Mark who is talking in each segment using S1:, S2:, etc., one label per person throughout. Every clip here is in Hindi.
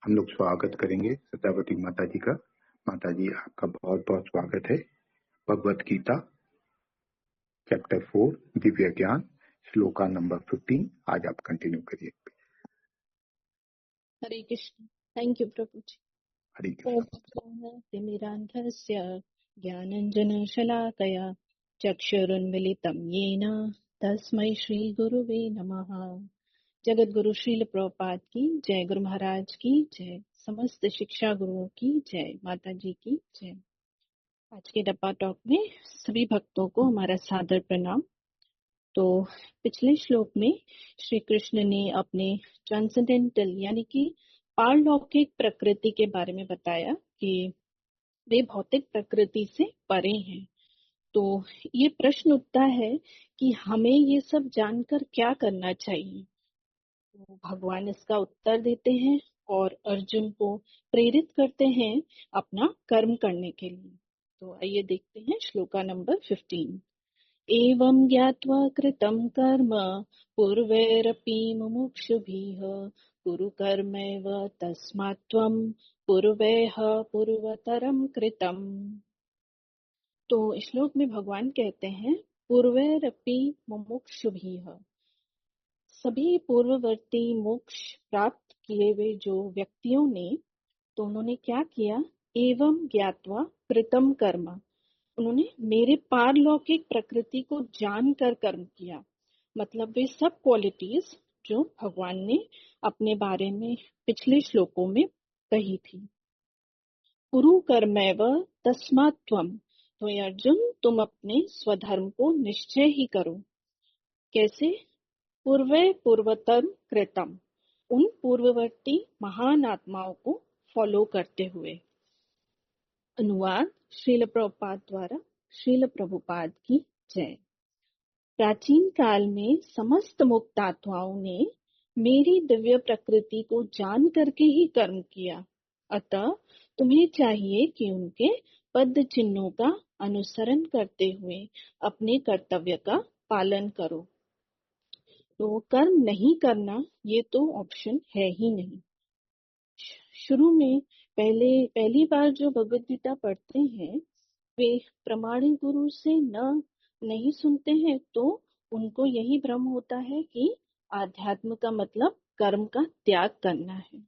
S1: हम लोग स्वागत करेंगे सत्यावती माता जी का। माता जी आपका बहुत बहुत स्वागत है। भगवत गीता चैप्टर 4 दिव्य ज्ञान श्लोका नंबर 15 आज आप कंटिन्यू करिए।
S2: हरे कृष्ण। थैंक यू प्रभु जी।
S1: हरे
S2: ओम
S1: कृष्ण।
S2: तिमिरान्धस्य ज्ञानञ्जनशलाकया चक्षुरुन्मिलितं येन तस्मै श्री गुरुवे नमः। जगत गुरु श्रील प्रभुपाद की जय, गुरु महाराज की जय, समस्त शिक्षा गुरुओं की जय, माता जी की जय। आज के डब्बा टॉक में सभी भक्तों को हमारा सादर प्रणाम। तो पिछले श्लोक में श्री कृष्ण ने अपने ट्रांसेंडेंटल यानी कि पारलौकिक प्रकृति के बारे में बताया कि वे भौतिक प्रकृति से परे हैं। तो ये प्रश्न उठता है कि हमें ये सब जानकर क्या करना चाहिए। तो भगवान इसका उत्तर देते हैं और अर्जुन को प्रेरित करते हैं अपना कर्म करने के लिए। तो आइए देखते हैं श्लोका नंबर 15। एवं ज्ञात्वा कृतं कर्म पूर्वैरपि मुमुक्षुभिः कुरु कर्मैव तस्मात् त्वं पूर्वैः पूर्वतरं कृतम्। तो श्लोक में भगवान कहते हैं पूर्वैरपि मुमुक्षुभिः, सभी पूर्ववर्ती मोक्ष प्राप्त किए हुए जो व्यक्तियों ने, तो उन्होंने क्या किया, एवं ज्ञात्वा कृतं कर्म, उन्होंने मेरे पारलौकिक प्रकृति को जानकर कर्म किया। मतलब वे सब क्वालिटीज जो भगवान ने अपने बारे में पिछले श्लोकों में कही थी। कुरु कर्मैव तस्मात् त्वं, तो ये अर्जुन तुम अपने स्वधर्म को निश्चय ही करो। कैसे? पूर्वे पूर्वतम कृतम, उन पूर्ववर्ती महान आत्माओं को फॉलो करते हुए। अनुवाद श्रील प्रभुपाद द्वारा। श्रील प्रभुपाद की जय। प्राचीन काल में समस्त मुक्त आत्माओं ने मेरी दिव्य प्रकृति को जान करके ही कर्म किया। अतः तुम्हें चाहिए कि उनके पद चिन्हों का अनुसरण करते हुए अपने कर्तव्य का पालन करो। तो कर्म नहीं करना ये तो ऑप्शन है ही नहीं। शुरू में पहली बार जो भगवद गीता पढ़ते हैं वे प्रमाणिक गुरु से नहीं सुनते हैं, तो उनको यही भ्रम होता है कि आध्यात्म का मतलब कर्म का त्याग करना है।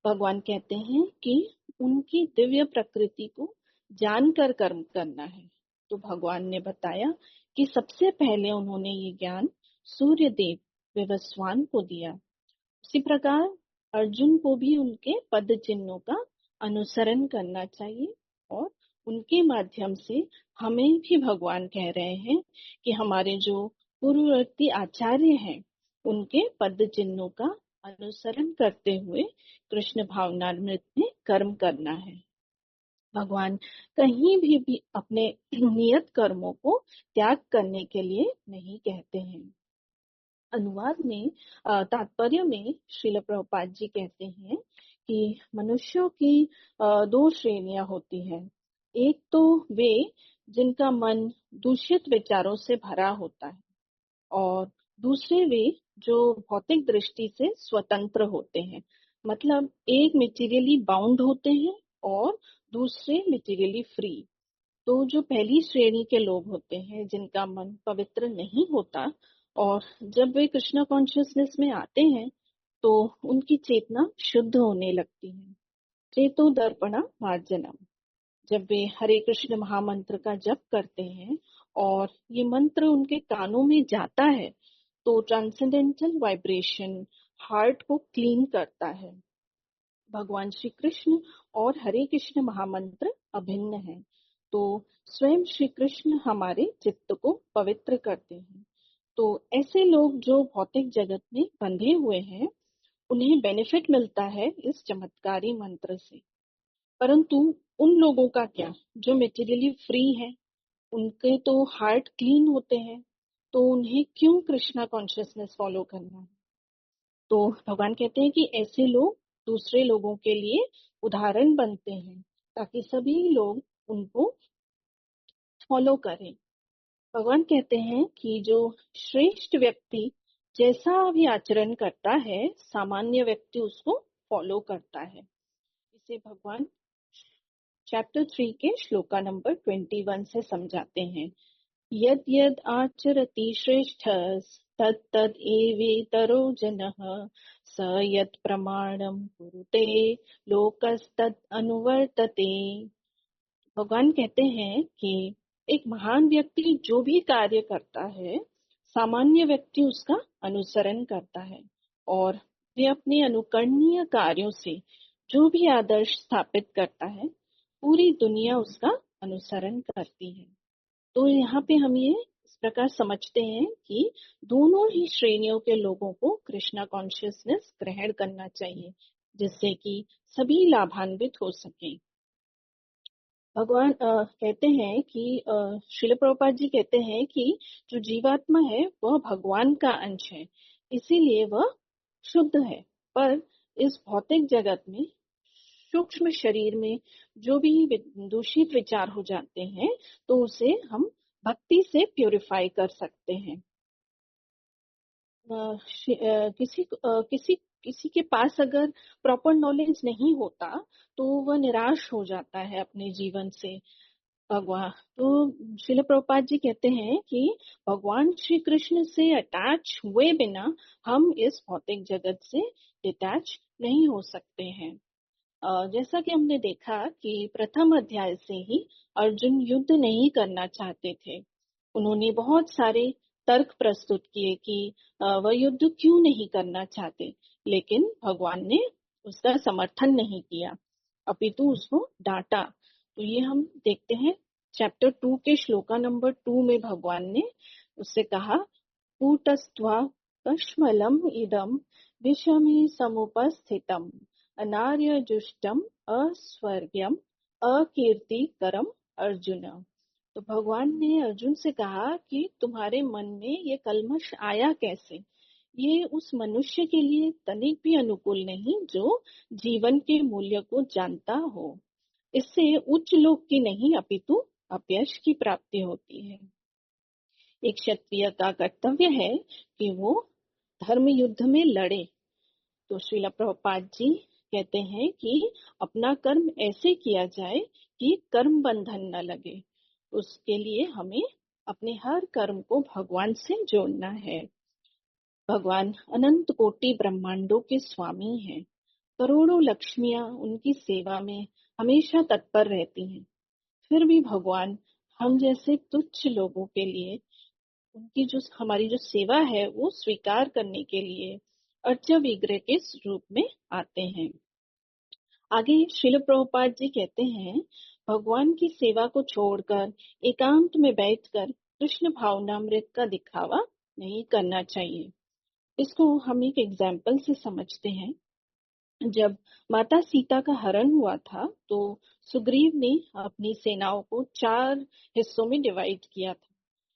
S2: भगवान कहते हैं कि उनकी दिव्य प्रकृति को जानकर कर्म करना है। तो भगवान ने बताया कि सबसे पहले उन्होंने ये ज्ञान सूर्य देव विवस्वान को दिया। उसी प्रकार अर्जुन को भी उनके पद चिन्हों का अनुसरण करना चाहिए और उनके माध्यम से हमें भी भगवान कह रहे हैं कि हमारे जो पूर्ववर्ती आचार्य हैं उनके पद चिन्हों का अनुसरण करते हुए कृष्ण भावनामृत में कर्म करना है। भगवान कहीं भी अपने नियत कर्मों को त्याग करने के लिए नहीं कहते हैं। अनुवाद में तात्पर्य में श्रील प्रभुपाद जी कहते हैं कि मनुष्यों की दो श्रेणियां होती हैं। एक तो वे जिनका मन दूषित विचारों से भरा होता है और दूसरे वे जो भौतिक दृष्टि से स्वतंत्र होते हैं। मतलब एक मेटीरियली बाउंड होते हैं और दूसरे मेटीरियली फ्री। तो जो पहली श्रेणी के लोग होते हैं जिनका मन पवित्र नहीं होता और जब वे कृष्णा कॉन्शियसनेस में आते हैं तो उनकी चेतना शुद्ध होने लगती है। चेतो दर्पणा मार्जनम, जब वे हरे कृष्ण महामंत्र का जप करते हैं और ये मंत्र उनके कानों में जाता है तो ट्रांसेंडेंटल वाइब्रेशन हार्ट को क्लीन करता है। भगवान श्री कृष्ण और हरे कृष्ण महामंत्र अभिन्न है, तो स्वयं श्री कृष्ण हमारे चित्त को पवित्र करते हैं। तो ऐसे लोग जो भौतिक जगत में बंधे हुए हैं उन्हें बेनिफिट मिलता है इस चमत्कारी मंत्र से। परंतु उन लोगों का क्या जो मेटीरियली फ्री है, उनके तो हार्ट क्लीन होते हैं, तो उन्हें क्यों कृष्णा कॉन्शियसनेस फॉलो करना है। तो भगवान कहते हैं कि ऐसे लोग दूसरे लोगों के लिए उदाहरण बनते हैं ताकि सभी लोग उनको फॉलो करें। भगवान कहते हैं कि जो श्रेष्ठ व्यक्ति जैसा भी आचरण करता है सामान्य व्यक्ति उसको फॉलो करता है। इसे भगवान चैप्टर 3 के श्लोका नंबर 21 से समझाते हैं। यद यद आचरति श्रेष्ठस् तद तद एवेतरो जनः स यत् प्रमाणं कुरुते लोकस्तद अनुवर्तते। भगवान कहते हैं कि एक महान व्यक्ति जो भी कार्य करता है, सामान्य व्यक्ति उसका अनुसरण करता है, और वे अपने अनुकरणीय कार्यों से जो भी आदर्श स्थापित करता है, पूरी दुनिया उसका अनुसरण करती है। तो यहाँ पे हम ये इस प्रकार समझते हैं कि दोनों ही श्रेणियों के लोगों को कृष्णा कॉन्शियसनेस ग्रहण करना चाहिए, जिससे कि सभी लाभान्वित हो सके। भगवान कहते हैं कि श्रील प्रभुपाद जी कहते हैं कि जो जीवात्मा है वह भगवान का अंश है, इसीलिए वह शुद्ध है। पर इस भौतिक जगत में सूक्ष्म शरीर में जो भी दूषित विचार हो जाते हैं, तो उसे हम भक्ति से प्यूरिफाई कर सकते हैं। किसी के पास अगर प्रॉपर नॉलेज नहीं होता, तो वह निराश हो जाता है अपने जीवन से। भगवान तो श्रील प्रभुपाद जी कहते हैं कि भगवान श्री कृष्ण से अटैच हुए बिना हम इस भौतिक जगत से डिटैच नहीं हो सकते हैं। जैसा कि हमने देखा कि प्रथम अध्याय से ही अर्जुन युद्ध नहीं करना चाहते थे। उन्होंने बहुत सारे तर्क प्रस्तुत किए कि वह युद्ध क्यों नहीं करना चाहते, लेकिन भगवान ने उसका समर्थन नहीं किया, अपितु उसको डांटा। तो ये हम देखते हैं चैप्टर 2 के श्लोका नंबर 2 में भगवान ने उससे कहा, कूटस्त्वा कश्मलम इदम विषमे समुपस्थितम अनार्य जुष्टम अस्वर्ग्यम अकीर्तिकरम अर्जुन। तो भगवान ने अर्जुन से कहा कि तुम्हारे मन में ये कल्मश आया कैसे? ये उस मनुष्य के लिए तनिक भी अनुकूल नहीं जो जीवन के मूल्य को जानता हो। इससे उच्च लोक की नहीं अपितु अपयश की प्राप्ति होती है। एक क्षत्रिय का कर्तव्य है कि वो धर्म युद्ध में लड़े। तो श्रील प्रभुपाद जी कहते हैं कि अपना कर्म ऐसे किया जाए कि कर्म बंधन न लगे। उसके लिए हमें अपने हर कर्म को भगवान से जोड़ना है। भगवान अनंत कोटि ब्रह्मांडों के स्वामी हैं। करोड़ों लक्ष्मियां उनकी सेवा में हमेशा तत्पर रहती हैं। फिर भी भगवान हम जैसे तुच्छ लोगों के लिए उनकी जो हमारी जो सेवा है वो स्वीकार करने के लिए अर्चा विग्रह के रूप में आते हैं। आगे श्रील प्रभुपाद जी कहते हैं, भगवान की सेवा को छोड़कर एकांत में बैठकर कृष्ण भावनामृत का दिखावा नहीं करना चाहिए। इसको हम एक एग्जाम्पल से समझते हैं। जब माता सीता का हरण हुआ था, तो सुग्रीव ने अपनी सेनाओं को 4 हिस्सों में डिवाइड किया था।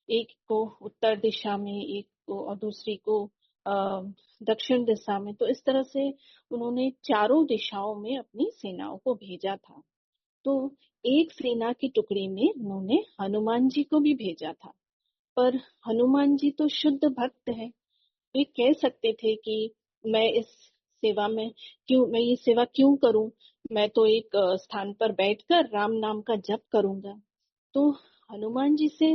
S2: एक को उत्तर दिशा में, एक को और दूसरी को दक्षिण दिशा में। तो इस तरह से उन्होंने चारों दिशाओं में अपनी सेनाओं को भेजा था। तो एक सेना की टुकड़ी में उन्होंने हनुमान जी को भी भेजा था। पर हनुमान जी तो शुद्ध भक्त है, वे कह सकते थे कि मैं ये सेवा क्यों करूं, मैं तो एक स्थान पर बैठकर राम नाम का जप करूंगा। तो हनुमान जी से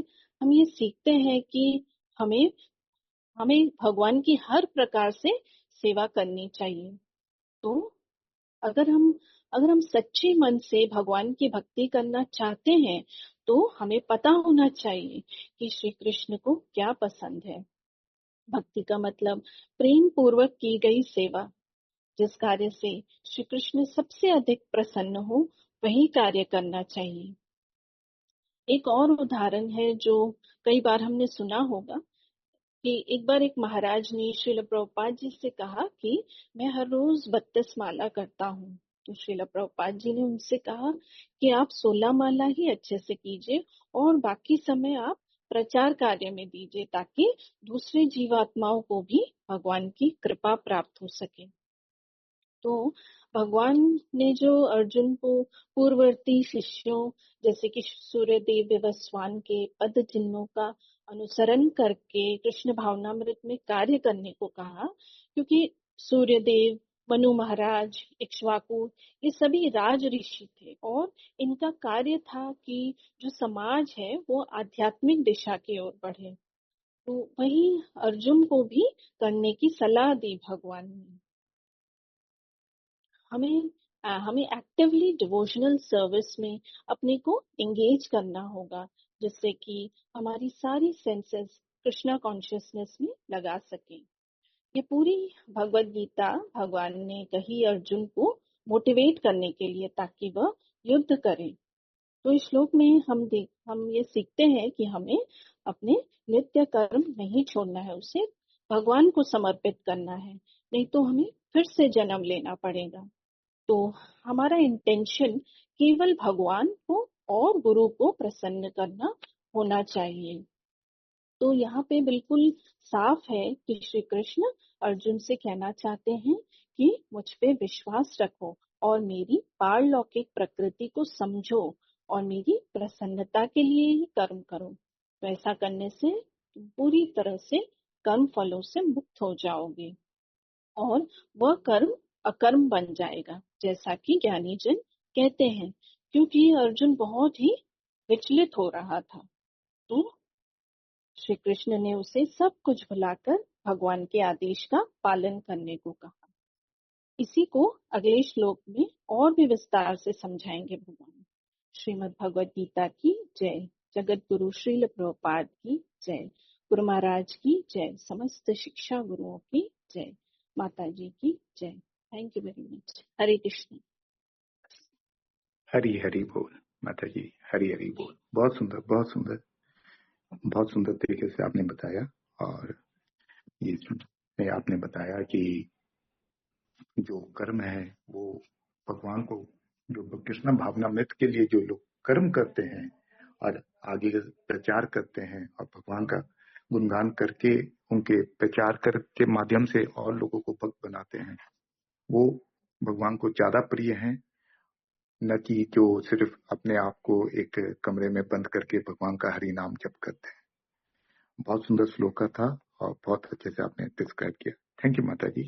S2: हम ये सीखते हैं कि हमें हमें भगवान की हर प्रकार से सेवा करनी चाहिए। तो अगर हम अगर हम सच्चे मन से भगवान की भक्ति करना चाहते हैं, तो हमें पता होना चाहिए कि श्री कृष्ण को क्या पसंद है। भक्ति का मतलब प्रेम पूर्वक की गई सेवा। जिस कार्य से श्री कृष्ण सबसे अधिक प्रसन्न हो, वही कार्य करना चाहिए। एक और उदाहरण है जो कई बार हमने सुना होगा कि एक बार एक महाराज ने श्रील प्रभुपाद जी से कहा कि मैं हर रोज 32 माला करता हूँ। तो श्रील प्रभुपाद जी ने उनसे कहा कि आप 16 माला ही अच्छे से कीजिए और बाकी समय आप प्रचार कार्य में दीजिए, ताकि दूसरे जीवात्माओं को भी भगवान की कृपा प्राप्त हो सके। तो भगवान ने जो अर्जुन को पूर्ववर्ती शिष्यों जैसे कि सूर्यदेव विवस्वान के पद चिन्हों का अनुसरण करके कृष्ण भावनामृत में कार्य करने को कहा, क्योंकि सूर्यदेव मनु महाराज, इक्ष्वाकु, ये सभी राज ऋषि थे और इनका कार्य था कि जो समाज है वो आध्यात्मिक दिशा की ओर बढ़े। तो वही अर्जुन को भी करने की सलाह दी भगवान ने। हमें एक्टिवली डिवोशनल सर्विस में अपने को एंगेज करना होगा, जिससे कि हमारी सारी सेंसेस कृष्णा कॉन्शियसनेस में लगा सके। ये पूरी भगवत गीता भगवान ने कही अर्जुन को मोटिवेट करने के लिए, ताकि वह युद्ध करे। तो इस श्लोक में हम ये सीखते हैं कि हमें अपने नित्य कर्म नहीं छोड़ना है, उसे भगवान को समर्पित करना है, नहीं तो हमें फिर से जन्म लेना पड़ेगा। तो हमारा इंटेंशन केवल भगवान को और गुरु को प्रसन्न करना होना चाहिए। तो यहाँ पे बिल्कुल साफ है कि श्री कृष्ण अर्जुन से कहना चाहते हैं कि मुझ पे विश्वास रखो और मेरी पारलौकिक प्रकृति को समझो और मेरी प्रसन्नता के लिए ही कर्म करो। तो ऐसा करने से तुम पूरी तरह से कर्म फलों से मुक्त हो जाओगे और वह कर्म अकर्म बन जाएगा, जैसा कि ज्ञानी जन कहते हैं। क्योंकि अर्जुन बहुत ही विचलित हो रहा था, तो श्री कृष्ण ने उसे सब कुछ भुलाकर भगवान के आदेश का पालन करने को कहा। इसी को अगले श्लोक में और भी विस्तार से समझाएंगे भगवान। श्रीमद् भगवद गीता की जय। जगत गुरु श्रील प्रभुपाद की जय। गुरु महाराज की जय। समस्त शिक्षा गुरुओं की जय। माता जी की जय। Thank you very much. हरे कृष्ण।
S1: हरी हरी बोल माता जी, हरी हरी बोल। बहुत सुंदर, बहुत सुंदर, बहुत सुंदर तरीके से आपने बताया। और ये आपने बताया कि जो कर्म है वो भगवान को, जो कृष्ण भावनामृत के लिए जो लोग कर्म करते हैं और आगे प्रचार करते हैं और भगवान का गुणगान करके उनके प्रचार कर के माध्यम से और लोगों को भक्त बनाते हैं, वो भगवान को ज्यादा प्रिय हैं, न कि जो सिर्फ अपने आप को एक कमरे में बंद करके भगवान का हरि नाम जप करते हैं। बहुत सुंदर श्लोक था और बहुत अच्छे से आपने डिस्क्राइब किया। थैंक यू माता जी।